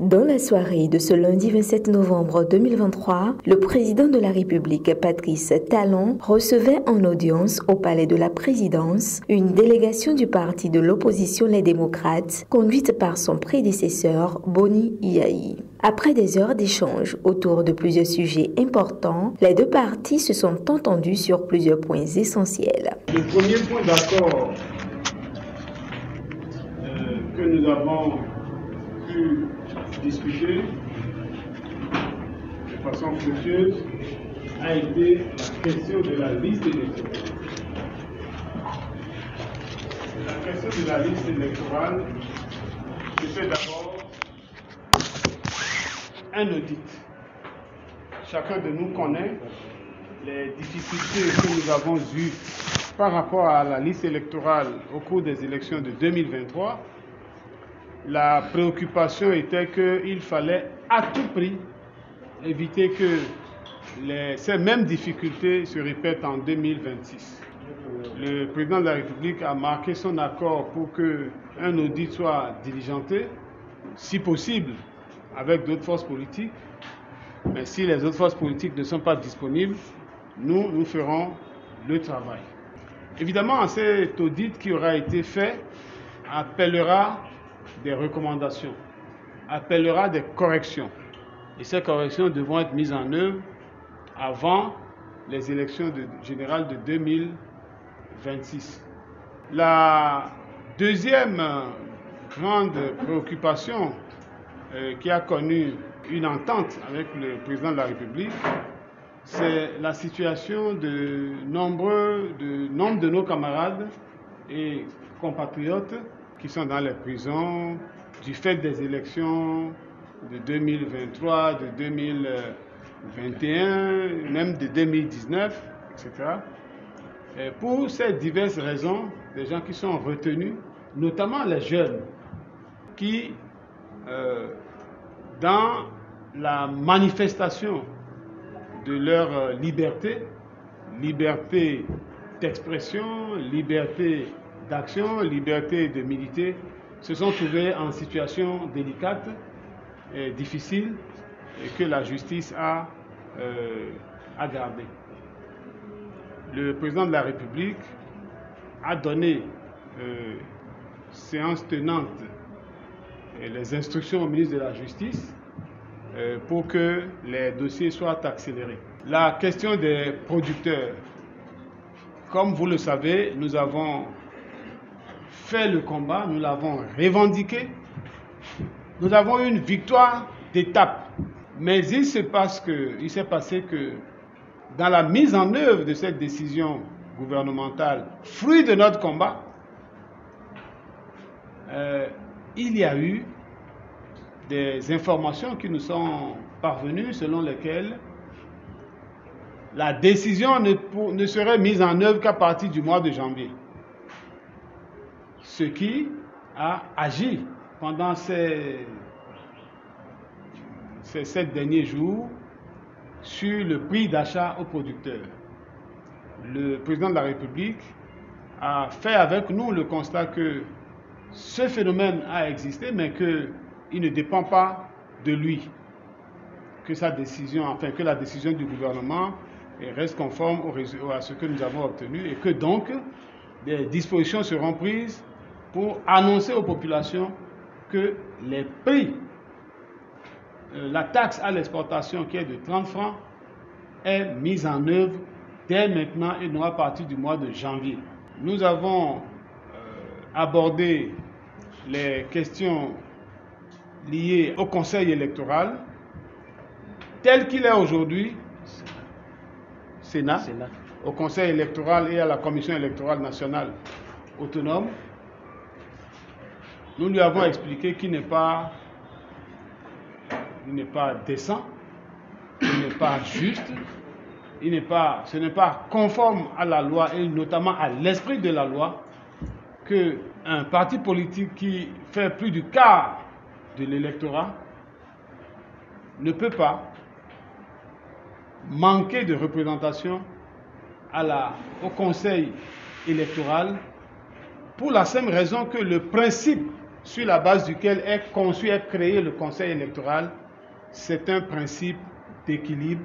Dans la soirée de ce lundi 27 novembre 2023, le président de la République, Patrice Talon, recevait en audience au palais de la présidence une délégation du parti de l'opposition Les Démocrates, conduite par son prédécesseur, Boni Yayi. Après des heures d'échange autour de plusieurs sujets importants, les deux partis se sont entendus sur plusieurs points essentiels. Le premier point d'accord que nous avons pu discuter de façon fructueuse a été la question de la liste électorale. La question de la liste électorale se fait d'abord un audit. Chacun de nous connaît les difficultés que nous avons eues par rapport à la liste électorale au cours des élections de 2023. La préoccupation était qu'il fallait à tout prix éviter que ces mêmes difficultés se répètent en 2026. Le président de la République a marqué son accord pour qu'un audit soit diligenté, si possible avec d'autres forces politiques. Mais si les autres forces politiques ne sont pas disponibles, nous ferons le travail. Évidemment, cet audit qui aura été fait appellera des recommandations, appellera des corrections. Et ces corrections devront être mises en œuvre avant les élections générales de 2026. La deuxième grande préoccupation qui a connu une entente avec le président de la République, c'est la situation de nombre de nos camarades et compatriotes qui sont dans les prisons du fait des élections de 2023, de 2021, même de 2019, etc. Et pour ces diverses raisons, des gens qui sont retenus, notamment les jeunes, qui, dans la manifestation de leur liberté d'expression, liberté d'action, liberté de militer, se sont trouvés en situation délicate et difficile et que la justice a gardé. Le président de la République a donné, séance tenante, les instructions au ministre de la Justice pour que les dossiers soient accélérés. La question des producteurs. Comme vous le savez, nous avons fait le combat, nous l'avons revendiqué. Nous avons eu une victoire d'étape. Mais il s'est passé que dans la mise en œuvre de cette décision gouvernementale, fruit de notre combat, il y a eu des informations qui nous sont parvenues selon lesquelles la décision ne serait mise en œuvre qu'à partir du mois de janvier. Ce qui a agi pendant ces 7 derniers jours sur le prix d'achat aux producteurs. Le président de la République a fait avec nous le constat que ce phénomène a existé, mais qu'il ne dépend pas de lui, que la décision du gouvernement reste conforme à ce que nous avons obtenu et que donc des dispositions seront prises pour annoncer aux populations que les prix, la taxe à l'exportation qui est de 30 francs est mise en œuvre dès maintenant et non à partir du mois de janvier. Nous avons abordé les questions liées au Conseil électoral tel qu'il est aujourd'hui, Sénat, au Conseil électoral et à la Commission électorale nationale autonome. Nous lui avons expliqué qu'il n'est pas décent, il n'est pas juste, ce n'est pas conforme à la loi et notamment à l'esprit de la loi qu'un parti politique qui fait plus du quart de l'électorat ne peut pas manquer de représentation au Conseil électoral pour la simple raison que le principe sur la base duquel est conçu et créé le Conseil électoral, c'est un principe d'équilibre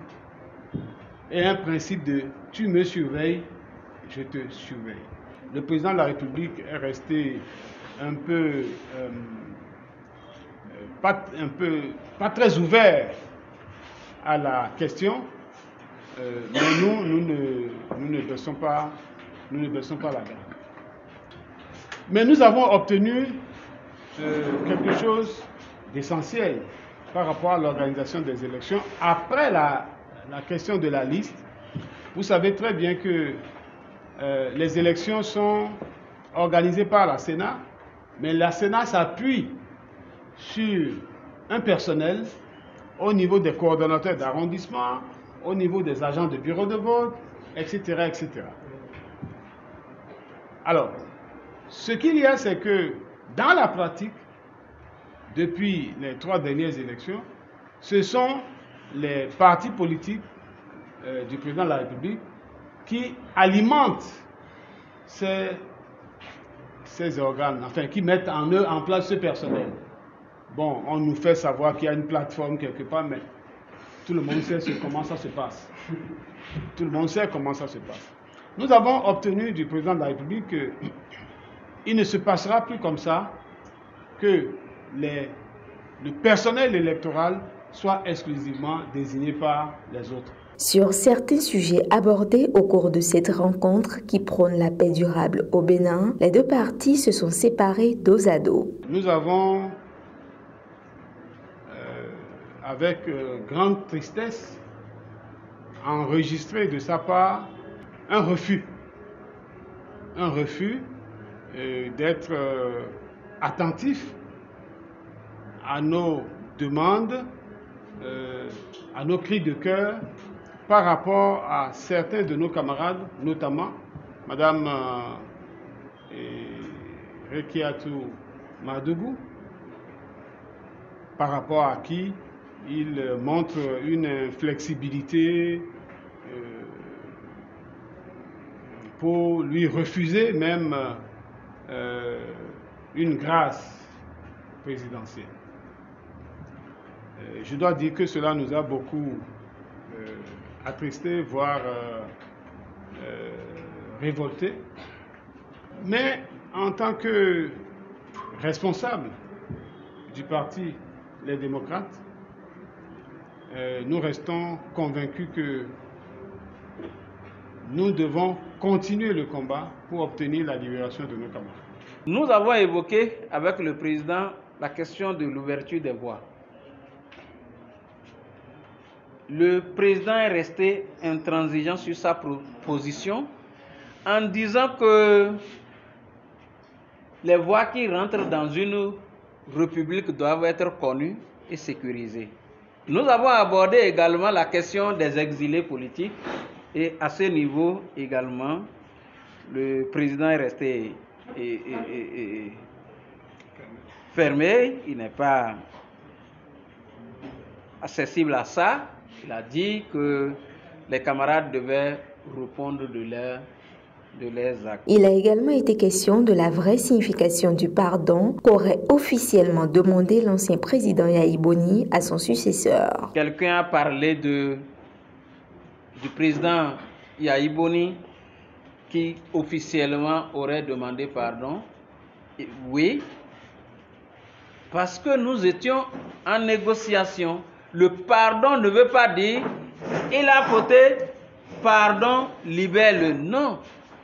et un principe de « tu me surveilles, je te surveille ». Le président de la République est resté pas très ouvert à la question, mais nous ne baissons pas la garde. Mais nous avons obtenu quelque chose d'essentiel par rapport à l'organisation des élections. Après la question de la liste, vous savez très bien que les élections sont organisées par la Sénat, mais la Sénat s'appuie sur un personnel au niveau des coordonnateurs d'arrondissement, au niveau des agents de bureau de vote, etc., etc. Alors, ce qu'il y a, c'est que dans la pratique, depuis les 3 dernières élections, ce sont les partis politiques du président de la République qui alimentent ces organes, enfin qui mettent en place ce personnel. Bon, on nous fait savoir qu'il y a une plateforme quelque part, mais tout le monde sait comment ça se passe. Tout le monde sait comment ça se passe. Nous avons obtenu du président de la République qu'il ne se passera plus comme ça, que le personnel électoral soit exclusivement désigné par les autres. Sur certains sujets abordés au cours de cette rencontre qui prône la paix durable au Bénin, les 2 parties se sont séparées dos à dos. Nous avons, avec grande tristesse, enregistré de sa part un refus d'être attentif à nos demandes, à nos cris de cœur par rapport à certains de nos camarades, notamment Mme Rekiatou Madougou, par rapport à qui il montre une flexibilité pour lui refuser même une grâce présidentielle. Je dois dire que cela nous a beaucoup attristés, voire révoltés. Mais en tant que responsable du parti Les Démocrates, nous restons convaincus que nous devons continuer le combat pour obtenir la libération de nos camarades. Nous avons évoqué avec le président la question de l'ouverture des voies. Le président est resté intransigeant sur sa position en disant que les voies qui rentrent dans une république doivent être connues et sécurisées. Nous avons abordé également la question des exilés politiques et à ce niveau également, le président est resté fermé, il n'est pas accessible à ça. Il a dit que les camarades devaient répondre de leurs actes. Il a également été question de la vraie signification du pardon qu'aurait officiellement demandé l'ancien président Yahi Boni à son successeur. Quelqu'un a parlé du président Yahi Boni qui officiellement aurait demandé pardon. Et oui, parce que nous étions en négociation. Le pardon ne veut pas dire il a fauté, pardon, libère-le. Non,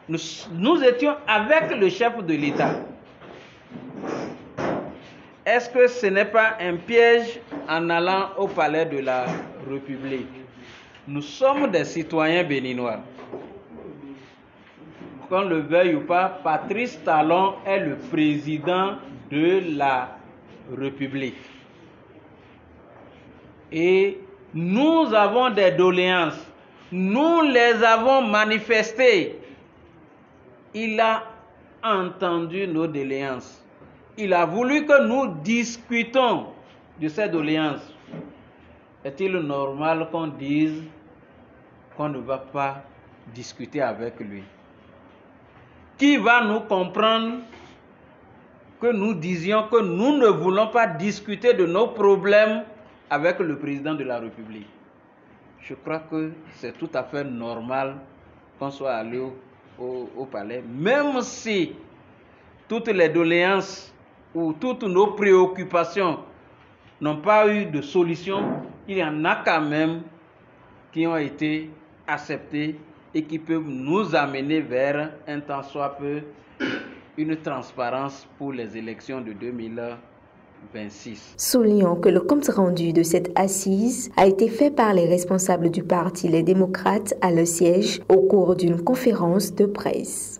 nous étions avec le chef de l'État. Est-ce que ce n'est pas un piège en allant au palais de la République? Nous sommes des citoyens béninois. Qu'on le veuille ou pas, Patrice Talon est le président de la République. Et nous avons des doléances. Nous les avons manifestées. Il a entendu nos doléances. Il a voulu que nous discutons de ces doléances. Est-il normal qu'on dise qu'on ne va pas discuter avec lui? Qui va nous comprendre que nous disions que nous ne voulons pas discuter de nos problèmes avec le président de la République. Je crois que c'est tout à fait normal qu'on soit allé au palais, même si toutes les doléances ou toutes nos préoccupations n'ont pas eu de solution, il y en a quand même qui ont été acceptées et qui peuvent nous amener vers un tant soit peu une transparence pour les élections de 2026. Soulignons que le compte rendu de cette assise a été fait par les responsables du parti Les Démocrates à leur siège au cours d'une conférence de presse.